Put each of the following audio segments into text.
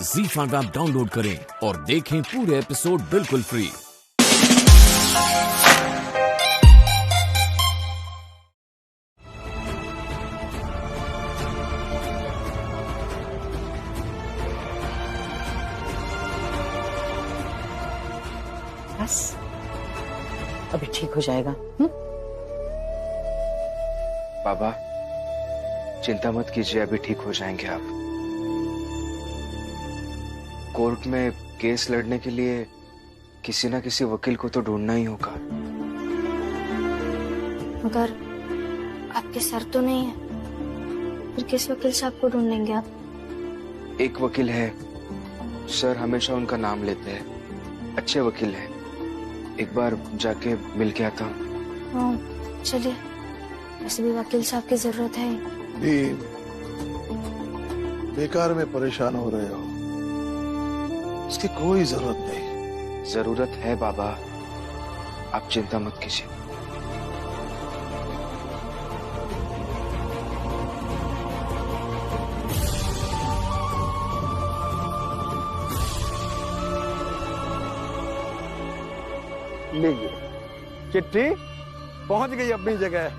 ZEE5 app download करें और देखें पूरे एपिसोड बिल्कुल फ्री। बस अभी ठीक हो जाएगा। बाबा चिंता मत कीजिए, अभी ठीक हो जाएंगे आप। कोर्ट में केस लड़ने के लिए किसी ना किसी वकील को तो ढूंढना ही होगा। मगर आपके सर तो नहीं है, फिर किस वकील साहब को ढूंढेंगे आप? एक वकील है, सर हमेशा उनका नाम लेते हैं, अच्छे वकील हैं। एक बार जाके मिल के आता हूँ। चलिए, वैसे भी वकील साहब की जरूरत है। बेकार में परेशान हो रहे हो, इसकी कोई जरूरत नहीं। जरूरत है बाबा, आप चिंता मत कीजिए। लीजिए चिट्ठी पहुंच गई अपनी जगह।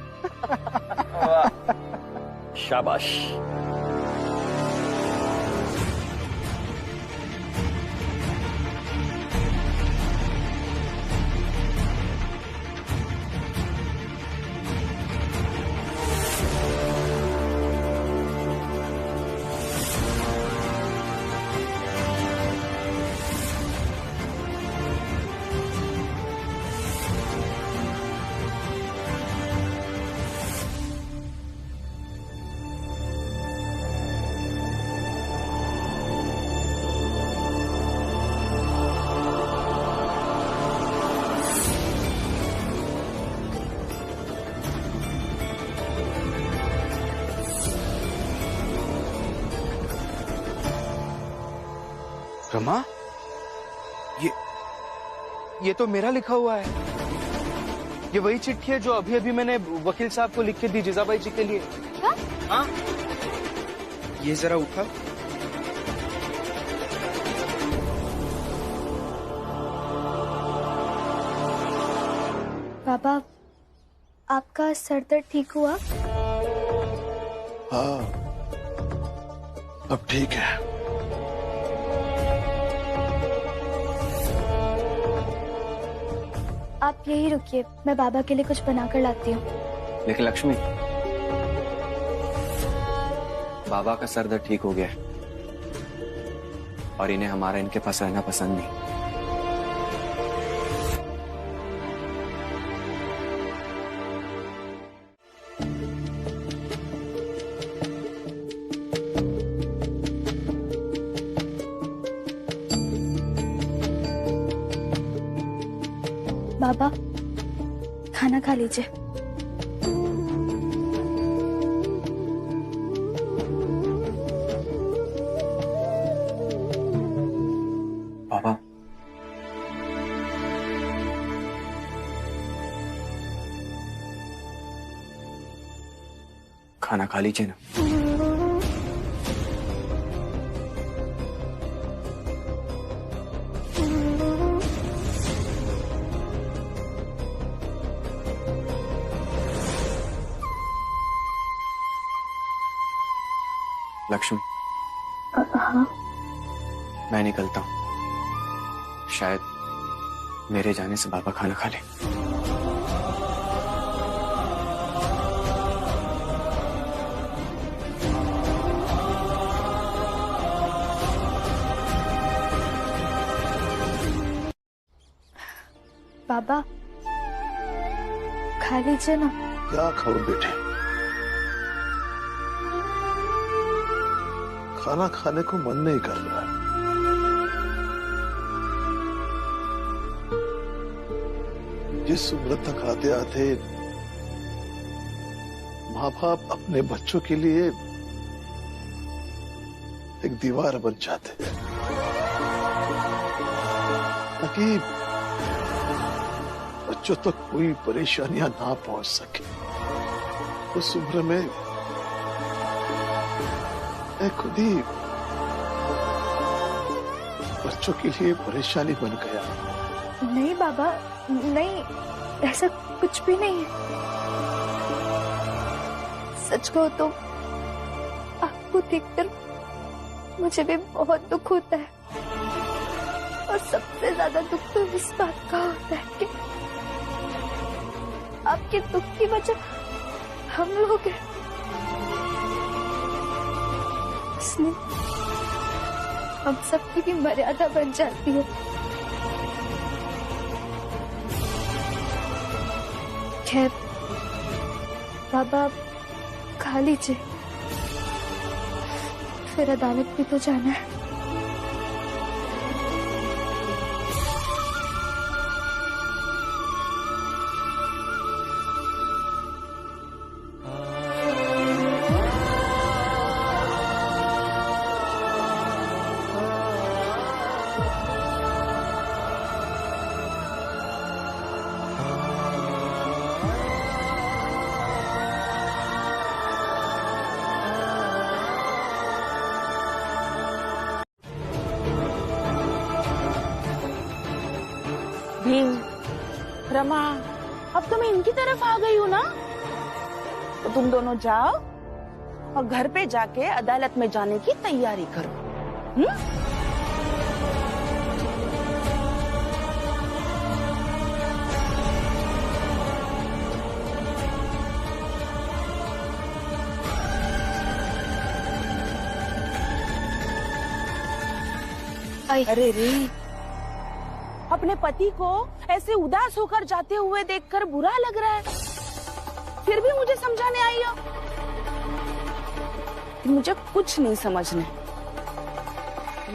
शाबाश। रमा, ये तो मेरा लिखा हुआ है। ये वही चिट्ठी है जो अभी अभी मैंने वकील साहब को लिख के दी जीजाबाई जी के लिए। क्या? हाँ, ये जरा उठा। पापा, आपका सर दर्द ठीक हुआ? हाँ, अब ठीक है। आप यही रुकिए, मैं बाबा के लिए कुछ बनाकर लाती हूँ। लेकिन लक्ष्मी, बाबा का सर दर्द ठीक हो गया है और इन्हें हमारा इनके पास रहना पसंद नहीं। बाबा, खाना खा लीजिए। बाबा, खाना खा लीजिए ना। लक्ष्मी, हाँ? मैं निकलता हूँ, शायद मेरे जाने से बाबा खाना खा ले। बाबा, खा लीजिए ना। क्या खाओ बेटे, खाना खाने को मन नहीं कर रहा। जिस उम्र तक आते आते माँ बाप अपने बच्चों के लिए एक दीवार बन जाते हैं ताकि बच्चों तक कोई परेशानियां ना पहुंच सके। उस उम्र में मैं खुद ही बच्चों के लिए परेशानी बन गया। नहीं बाबा, नहीं, ऐसा कुछ भी नहीं है। सच कहो तो आपको देखकर मुझे भी बहुत दुख होता है, और सबसे ज्यादा दुख तो इस बात का होता है कि आपके दुख की वजह हम लोग हैं। इसलिए हम सबकी भी मर्यादा बन जाती है। खैर बाबा, आप खा लीजिए, फिर अदालत भी तो जाना है। भीम, रमा, अब तो मैं इनकी तरफ आ गई हूँ ना, तो तुम दोनों जाओ और घर पे जाके अदालत में जाने की तैयारी करो। अरे रे, अपने पति को ऐसे उदास होकर जाते हुए देखकर बुरा लग रहा है, फिर भी मुझे समझाने आई हो। मुझे कुछ नहीं समझना,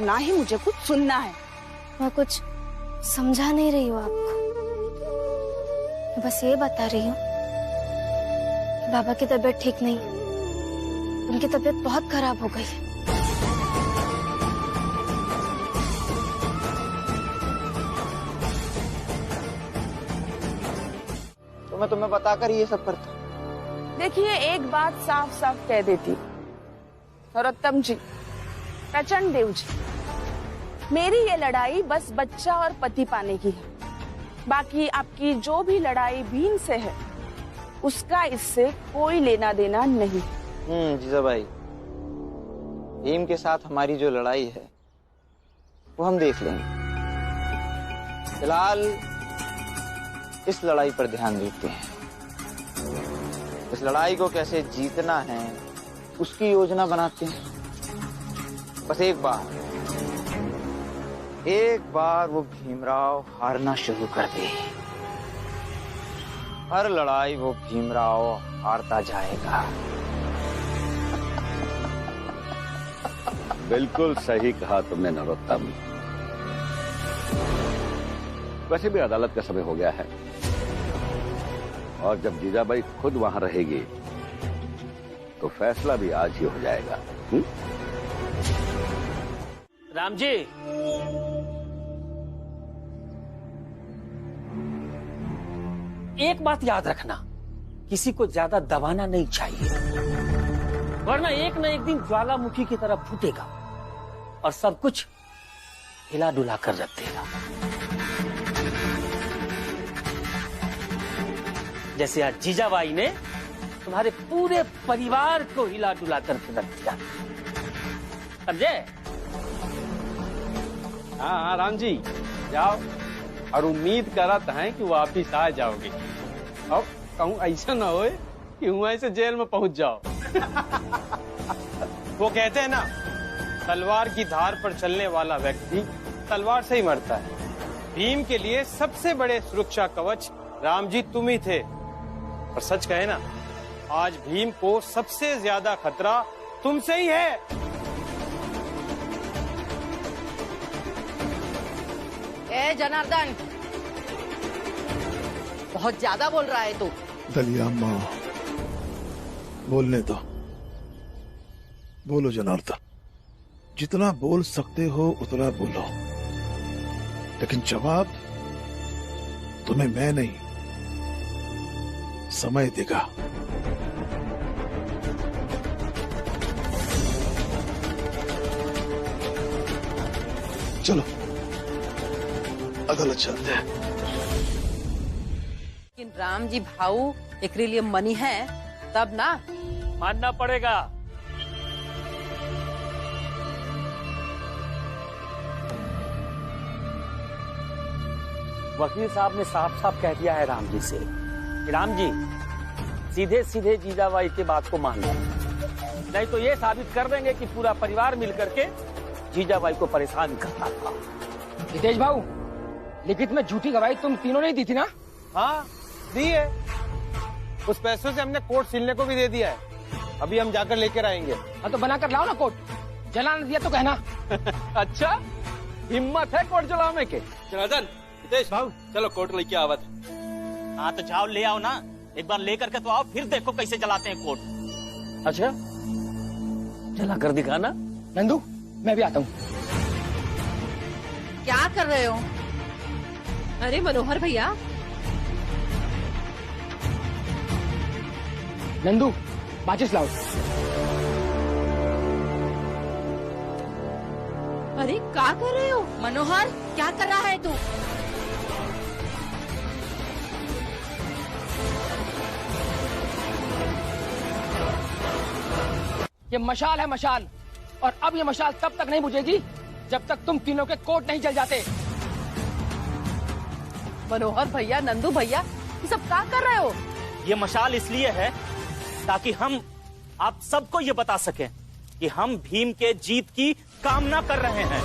ना ही मुझे कुछ सुनना है। मैं कुछ समझा नहीं रही हूँ आपको, मैं बस ये बता रही हूँ कि बाबा की तबीयत ठीक नहीं है, उनकी तबीयत बहुत खराब हो गई है। मैं तुम्हें बताकर ये सब करता। देखिए, एक बात साफ साफ कह देती, नरोत्तम जी, प्रचंड देव जी, मेरी ये लड़ाई बस बच्चा और पति पाने की है। बाकी आपकी जो भी लड़ाई भीम से है, उसका इससे कोई लेना देना नहीं। जीजाबाई, भीम के साथ हमारी जो लड़ाई है वो हम देख लेंगे। फिलहाल इस लड़ाई पर ध्यान देते हैं। इस लड़ाई को कैसे जीतना है उसकी योजना बनाते हैं। बस एक बार वो भीमराव हारना शुरू कर दे, हर लड़ाई वो भीमराव हारता जाएगा। बिल्कुल सही कहा तुमने नरोत्तम। वैसे भी अदालत का समय हो गया है, और जब जीजाबाई खुद वहां रहेगी तो फैसला भी आज ही हो जाएगा। राम जी, एक बात याद रखना, किसी को ज्यादा दबाना नहीं चाहिए, वरना एक न एक दिन ज्वालामुखी की तरह फूटेगा और सब कुछ हिला डुला कर रख देगा। जैसे आज जीजाबाई ने तुम्हारे पूरे परिवार को हिला डुला कर रख दिया, समझे? हाँ राम जी, जाओ, और उम्मीद करता है कि वापिस आ जाओगे। अब कहूँ ऐसा ना हो कि वहीं से जेल में पहुंच जाओ। वो कहते हैं ना, तलवार की धार पर चलने वाला व्यक्ति तलवार से ही मरता है। भीम के लिए सबसे बड़े सुरक्षा कवच राम जी तुम ही थे। और सच कहे ना, आज भीम को सबसे ज्यादा खतरा तुमसे ही है। ए जनार्दन, बहुत ज्यादा बोल रहा है तू। दलिया माँ, बोलने दो। बोलो जनार्दन, जितना बोल सकते हो उतना बोलो, लेकिन जवाब तुम्हें मैं नहीं, समय देगा। चलो। अदालत चलते हैं। लेकिन राम जी भाऊ एकरे लिए मनी है तब ना मानना पड़ेगा। वकील साहब ने साफ साफ कह दिया है राम जी से कि राम जी सीधे सीधे जीजाबाई की बात को मान लो, नहीं तो ये साबित कर देंगे कि पूरा परिवार मिलकर के जीजाबाई को परेशान करता था। हितेश भाऊ, लिखित में झूठी गवाही तुम तीनों ने दी थी ना? हाँ दी है, उस पैसों से हमने कोर्ट सिलने को भी दे दिया है, अभी हम जाकर लेकर आएंगे। हाँ तो बनाकर लाओ ना कोर्ट, जला न दिया तो कहना। अच्छा हिम्मत है कोर्ट जलाने के? जनार्दन, हितेश भाऊ चलो कोर्ट लेके आवत। हाँ तो जाओ ले आओ ना, एक बार लेकर के तो आओ, फिर देखो कैसे चलाते हैं कोर्ट। अच्छा चला कर दिखाना। नंदू मैं भी आता हूँ। क्या कर रहे हो? अरे मनोहर भैया। नंदू माचिस लाओ। अरे क्या कर रहे हो? मनोहर क्या कर रहा है तू? ये मशाल है मशाल, और अब ये मशाल तब तक नहीं बुझेगी जब तक तुम तीनों के कोट नहीं जल जाते। मनोहर भैया, नंदू भैया, ये सब क्या कर रहे हो? ये मशाल इसलिए है ताकि हम आप सबको ये बता सकें कि हम भीम के जीत की कामना कर रहे हैं।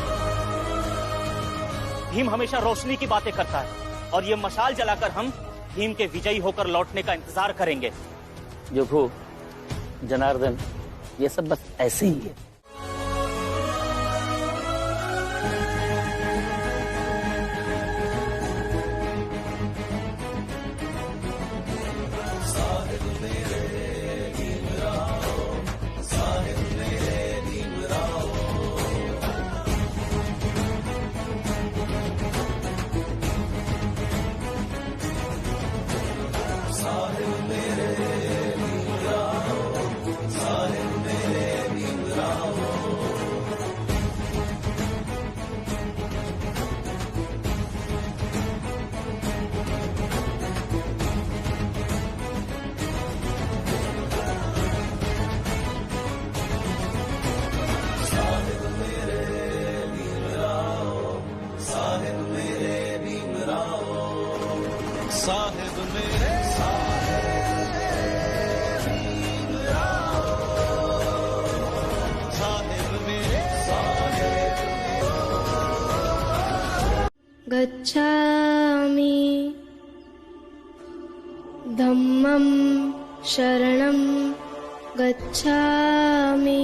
भीम हमेशा रोशनी की बातें करता है और ये मशाल जलाकर हम भीम के विजयी होकर लौटने का इंतजार करेंगे। जोखू, जनार्दन, ये सब बस ऐसे ही है। गच्छामि धम्मं शरणं गच्छामि।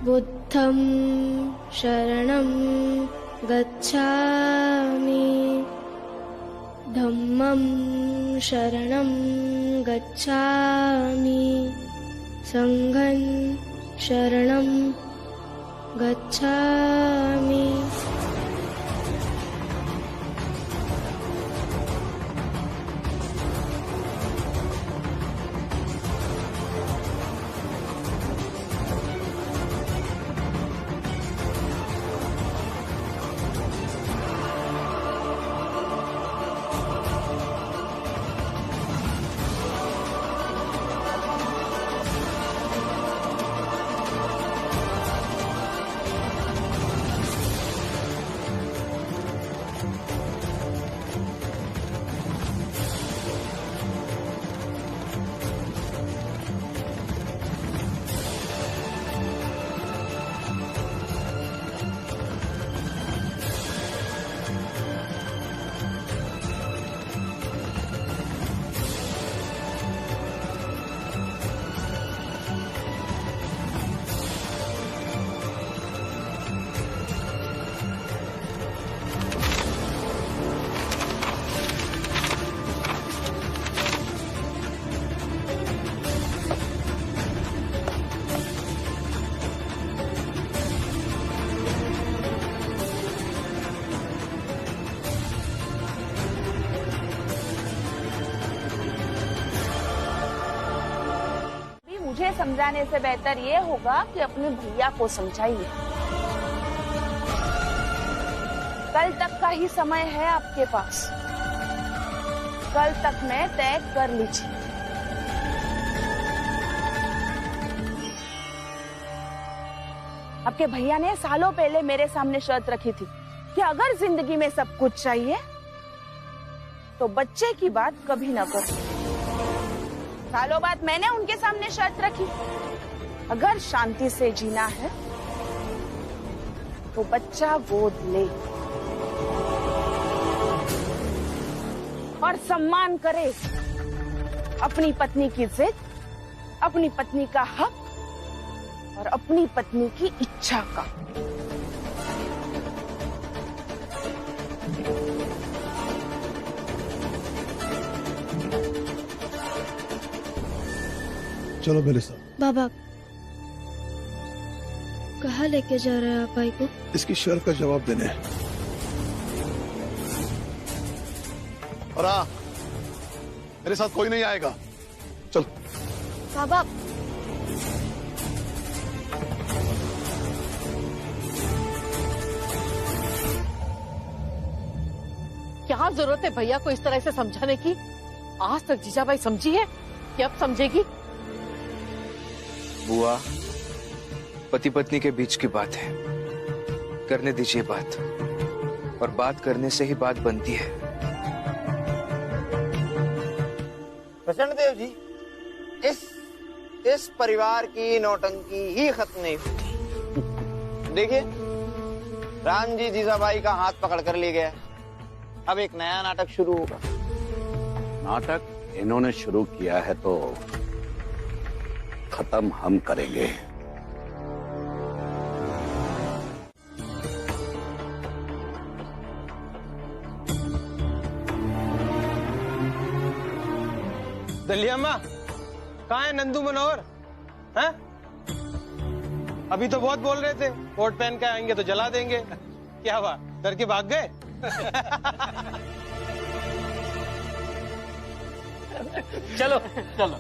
बुद्धं शरणं गच्छामि धम्मं शरणं गच्छामि संघं शरणं गच्छामि। मुझे समझाने से बेहतर ये होगा कि अपने भैया को समझाइए। कल तक का ही समय है आपके पास, कल तक में तय कर लीजिए। आपके भैया ने सालों पहले मेरे सामने शर्त रखी थी कि अगर जिंदगी में सब कुछ चाहिए तो बच्चे की बात कभी न करो। सालों बाद मैंने उनके सामने शर्त रखी, अगर शांति से जीना है तो बच्चा गोद ले और सम्मान करे अपनी पत्नी की जिद, अपनी पत्नी का हक और अपनी पत्नी की इच्छा का। चलो मेरे साथ। बाबा कहाँ लेके जा रहे हैं आप भाई को? इसकी शर्त का जवाब देने है। और मेरे साथ कोई नहीं आएगा। चल बाबा क्या जरूरत है भैया को इस तरह से समझाने की? आज तक जीजाबाई समझी है कि अब समझेगी? बुआ, पति पत्नी के बीच की बात है, करने दीजिए बात, और बात करने से ही बात बनती है। प्रचंड देव जी, इस परिवार की नौटंकी ही खत्म नहीं होती। देखिए, राम जी जीजाबाई का हाथ पकड़ कर ले गए, अब एक नया नाटक शुरू होगा। नाटक इन्होंने शुरू किया है तो खत्म हम करेंगे। दलियाम्मा, कहाँ है नंदू मनोहर? हैं? अभी तो बहुत बोल रहे थे कोट पहन के आएंगे तो जला देंगे, क्या हुआ, डर के भाग गए? चलो चलो।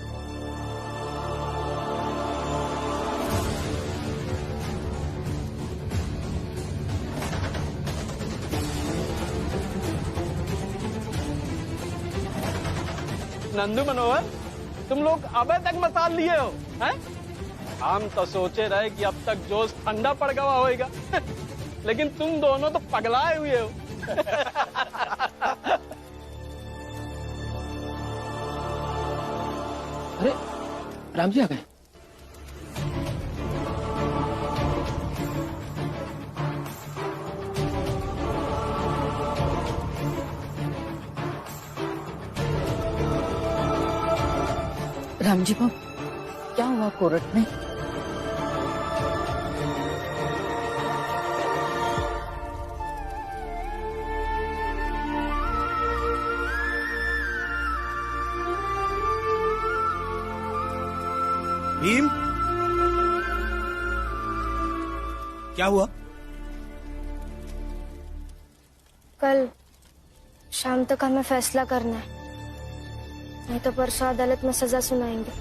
नंदू मनोहर, तुम लोग अबे तक मसाल लिए हो हैं? हम तो सोचे रहे कि अब तक जोश ठंडा पड़ गया होगा, लेकिन तुम दोनों तो पगलाए हुए हो। अरे राम जी आ गए। रामजी बाबू, क्या हुआ कोर्ट में? भीम, क्या हुआ? कल शाम तक हमें फैसला करना है, नहीं तो परसों अदालत में सजा सुनाएंगे।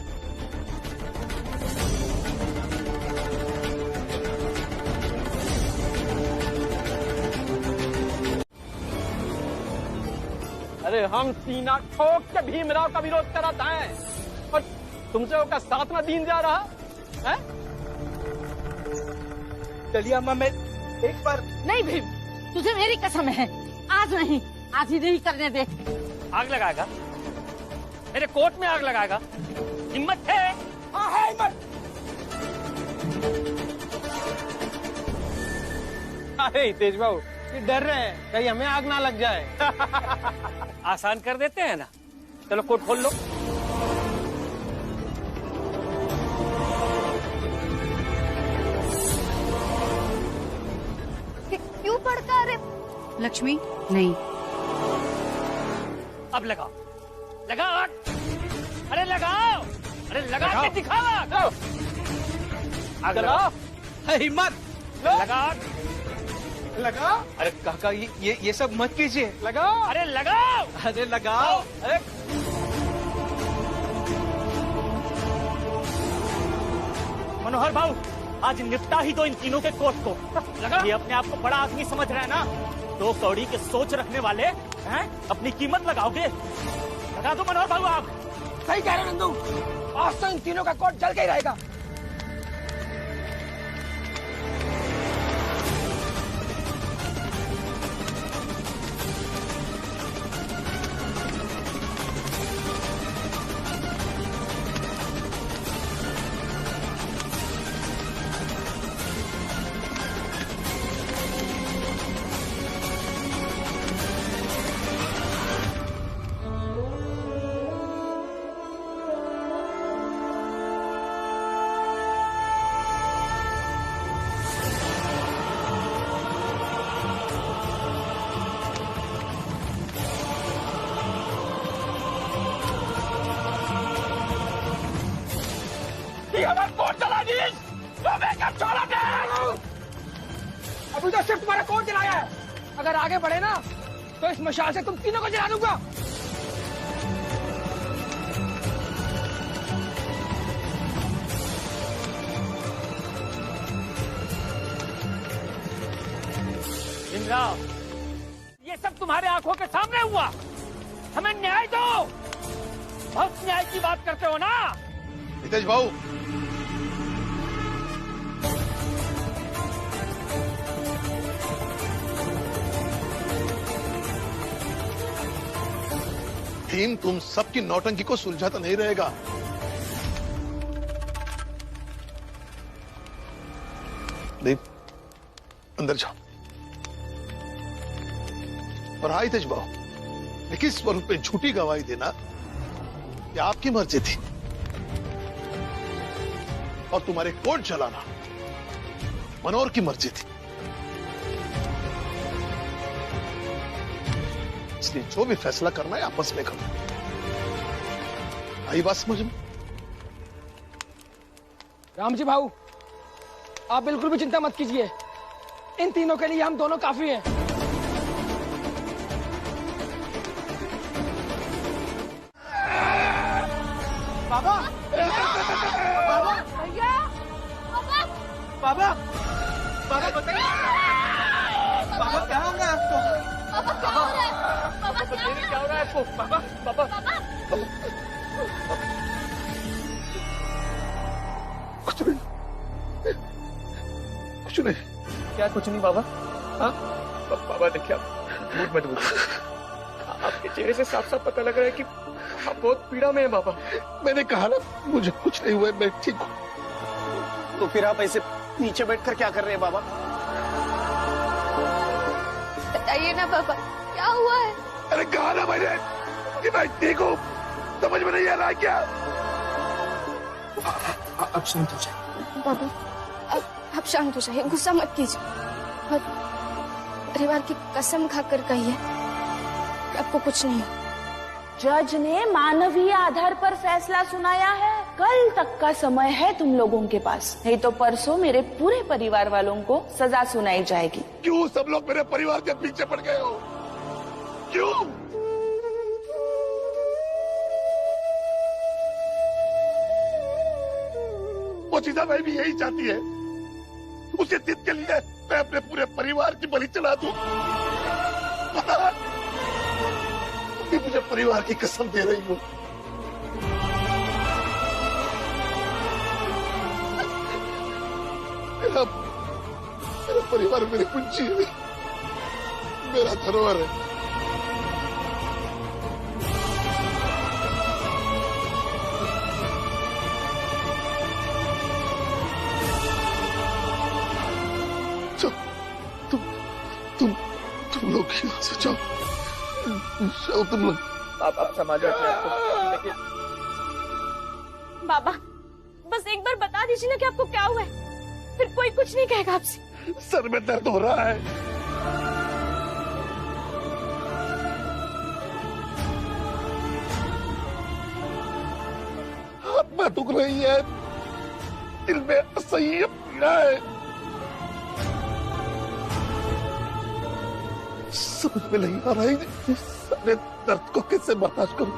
अरे हम सीना ठोक के भीमराव का विरोध कराता है और तुमसे उसका साथ में दीन जा रहा है? दलियाम्मा, मैं एक बार। नहीं भीम, तुझे मेरी कसम है, आज नहीं, आज ही नहीं करने दे। आग लगाएगा? मेरे कोर्ट में आग लगाएगा? हिम्मत है? हाँ है हिम्मत। अरे हितेश बाबू, ये डर रहे हैं कहीं हमें आग ना लग जाए। आसान कर देते हैं ना। चलो कोर्ट खोल लो। क्यों पड़का रहे? लक्ष्मी नहीं। अब लगाओ, लगाओ आग। अरे लगाओ, अरे लगा के दिखाओ आग। आग लगाओ। हिम्मत लगाओ, लगाओ। अरे काका, ये सब मत कीजिए, लगाओ। अरे लगाओ, अरे लगाओ। अरे मनोहर भाऊ, आज निपटा ही दो इन तीनों के कोर्ट को। ये अपने आप को बड़ा आदमी समझ रहे हैं ना? 2 कौड़ी के सोच रखने वाले हैं, अपनी कीमत लगाओगे? लगा दो मनोहर भाऊ आप। सही कह रहे नंदू, आज तो इन तीनों का कोर्ट जल के ही रहेगा। अभी तो सिर्फ तुम्हारा कोर्ट जलाया है, अगर आगे बढ़े ना तो इस मशाल से तुम तीनों को जला दूंगा। इंद्रा, ये सब तुम्हारे आंखों के सामने हुआ, हमें न्याय दो। बहुत न्याय की बात करते हो ना हितेश भाऊ। भीम तुम सबकी नौटंकी को सुलझाता नहीं रहेगा। नहीं, अंदर जाओ। और हाय तेज भाऊ, लेकिन स्वरूप पे झूठी गवाही देना ये आपकी मर्जी थी, और तुम्हारे कोर्ट चलाना मनोहर की मर्जी थी। इसलिए जो भी फैसला करना है आपस में करो। आई बात समझ में? राम जी भाऊ, आप बिल्कुल भी चिंता मत कीजिए, इन तीनों के लिए हम दोनों काफी हैं। बाबा, बाबा, भैया, बाबा, बाबा बताइए, बाबा क्या हो रहा है आपको? बाबा क्या हो रहा है आपको? बाबा, बाबा, कुछ नहीं, कुछ नहीं। क्या कुछ नहीं बाबा? हाँ बाबा देखिए, आप झूठ मत बोलिए, आपके चेहरे से साफ साफ पता लग रहा है कि आप बहुत पीड़ा में हैं बाबा। मैंने कहा ना मुझे कुछ नहीं हुआ, मैं ठीक हूँ। तो फिर आप ऐसे नीचे बैठकर क्या कर रहे हैं बाबा? बताइए ना बाबा, क्या हुआ है? अरे कहा ना मैंने कि मैं ठीक हूँ, समझ में नहीं आ रहा क्या? अब शांत हो जाए बाबा, आप शांत हो जाइए, गुस्सा मत कीजिए, और परिवार की कसम खाकर कहिए कि आपको कुछ नहीं हो। जज ने मानवीय आधार पर फैसला सुनाया है। कल तक का समय है तुम लोगों के पास, नहीं तो परसों मेरे पूरे परिवार वालों को सजा सुनाई जाएगी। क्यों सब लोग मेरे परिवार के पीछे पड़ गए हो? क्यों? वो चीजा मैं भी यही चाहती है, उसे जीत के लिए मैं अपने पूरे परिवार की बलि चढ़ा दूं। मुझे परिवार की कसम दे रही हूँ। मेरा परिवार मेरी कुंजी है, मेरा धरोहर है। तुम लोग यहाँ से जाओ, तुम लोग। आप संभालो अपने आप को। लेकिन बाबा, बस एक बार बता दीजिए ना कि आपको क्या हुआ है, फिर कोई कुछ नहीं कहेगा आपसे। सर में दर्द हो रहा है, हाथ में दुख रही है, दिल में असह्य पीड़ा है। समझ में नहीं आ रहा है सारे दर्द को कैसे बर्दाश्त करूं।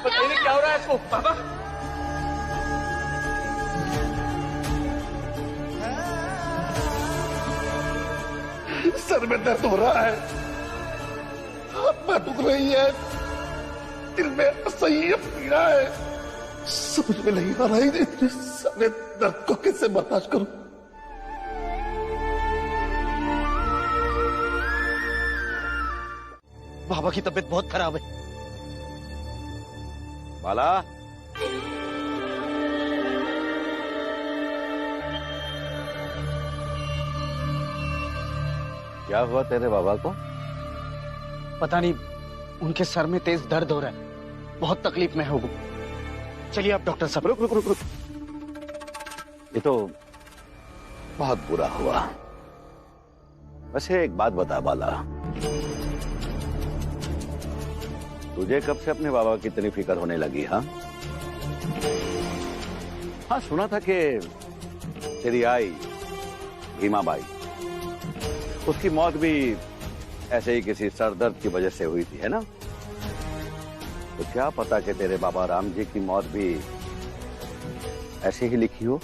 बताइए क्या हो रहा है आपको? बाबा सर में दर्द हो रहा है, हाथ में दुख रही है, दिल में असह्य पीड़ा है, समझ में नहीं आ रहा है इतने सारे दर्द को कैसे बर्दाश्त करूं। बाबा की तबीयत बहुत खराब है। बाला, क्या हुआ तेरे बाबा को? पता नहीं, उनके सर में तेज दर्द हो रहा है, बहुत तकलीफ में है वो। चलिए आप डॉक्टर साहब। रुक रुक रुक रुक, ये तो बहुत बुरा हुआ। वैसे एक बात बता बाला, तुझे कब से अपने बाबा की इतनी फिक्र होने लगी? हाँ, सुना था कि तेरी आई भीमाबाई, उसकी मौत भी ऐसे ही किसी सर दर्द की वजह से हुई थी, है ना? तो क्या पता कि तेरे बाबा राम जी की मौत भी ऐसे ही लिखी हो?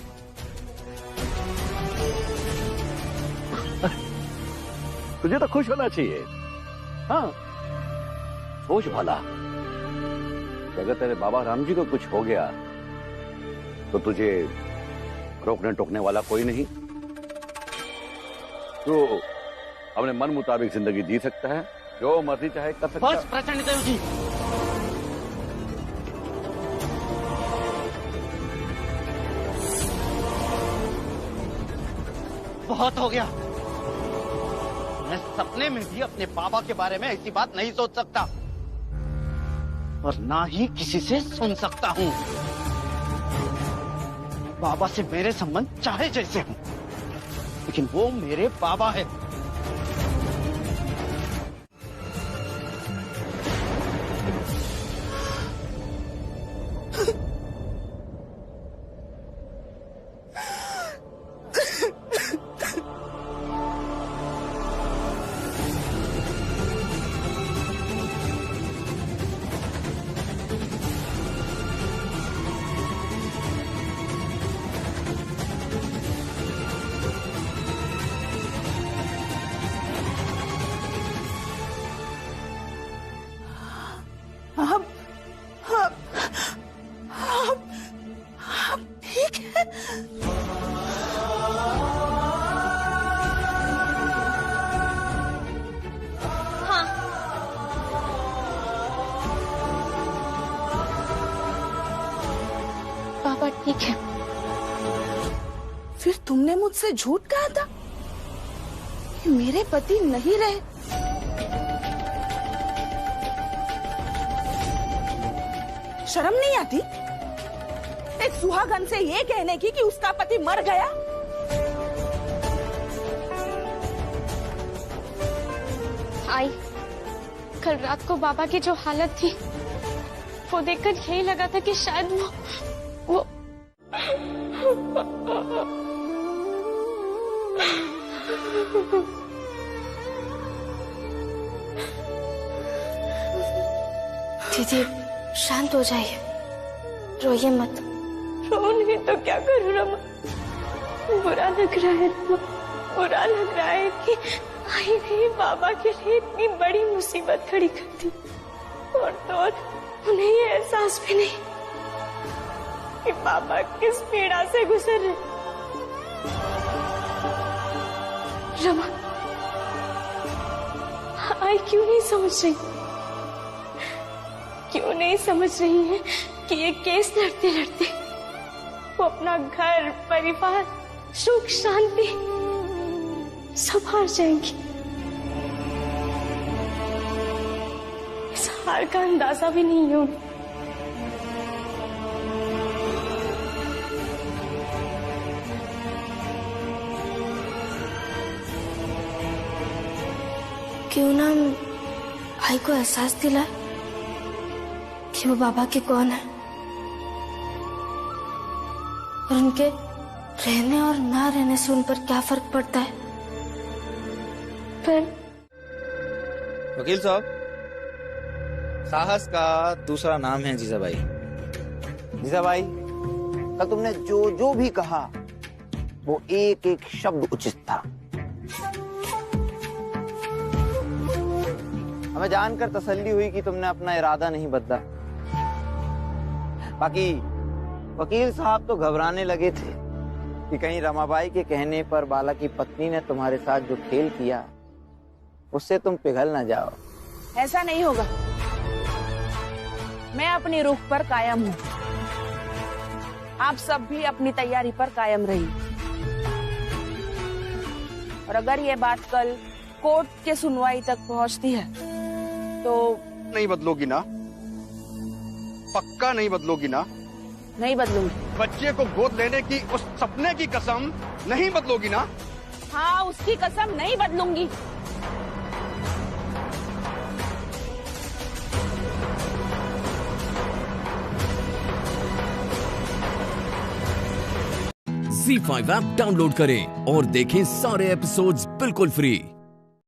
तुझे तो खुश होना चाहिए। हाँ, सोच भला, अगर तेरे बाबा राम जी को कुछ हो गया तो तुझे रोकने टोकने वाला कोई नहीं, तो अपने मन मुताबिक जिंदगी जी सकता है, जो मर्जी चाहे कर सकता है। बस प्रचंड देव जी, बहुत हो गया। मैं सपने में भी अपने बाबा के बारे में ऐसी बात नहीं सोच सकता और ना ही किसी से सुन सकता हूँ। बाबा से मेरे संबंध चाहे जैसे हों, लेकिन वो मेरे बाबा है। ठीक है? हाँ। पापा ठीक है। फिर तुमने मुझसे झूठ कहा था कि मेरे पति नहीं रहे। शर्म नहीं आती एक सुहागन से ये कहने की कि उसका पति मर गया? आई, कल रात को बाबा की जो हालत थी वो देखकर यही लगा था कि शायद वो दीदी शांत हो जाइए, रोइए मत। रो नहीं तो क्या करूँ रमा, बुरा लग रहा है तो बुरा लग रहा है कि आई भी बाबा के लिए इतनी बड़ी मुसीबत खड़ी कर दी और तो और उन्हें ये एहसास भी नहीं कि बाबा किस पीड़ा से गुजर रहे। रमा, आई क्यों नहीं समझ रही, क्यों नहीं समझ रही है कि ये केस लड़ते लड़ते वो अपना घर परिवार सुख शांति सब हार जाएंगी। इस हार का अंदाजा भी नहीं है उन्हें। क्यों ना भाई को एहसास दिलाए कि वो बाबा के कौन है और उनके रहने और ना रहने से उन पर क्या फर्क पड़ता है। पर वकील साहब, साहस का दूसरा नाम है जीजाबाई। जीजाबाई, कल तुमने जो जो भी कहा वो एक एक शब्द उचित था। हमें जानकर तसल्ली हुई कि तुमने अपना इरादा नहीं बदला। बाकी वकील साहब तो घबराने लगे थे कि कहीं रमाबाई के कहने पर बाला की पत्नी ने तुम्हारे साथ जो खेल किया उससे तुम पिघल ना जाओ। ऐसा नहीं होगा। मैं अपनी रुख पर कायम हूँ। आप सब भी अपनी तैयारी पर कायम रहिए। और अगर ये बात कल कोर्ट के सुनवाई तक पहुँचती है तो नहीं बदलोगी ना? पक्का नहीं बदलोगी ना? नहीं बदलूंगी। बच्चे को गोद लेने की उस सपने की कसम नहीं बदलोगी ना? हाँ, उसकी कसम नहीं बदलूंगी। ZEE5 ऐप डाउनलोड करें और देखें सारे एपिसोड्स बिल्कुल फ्री।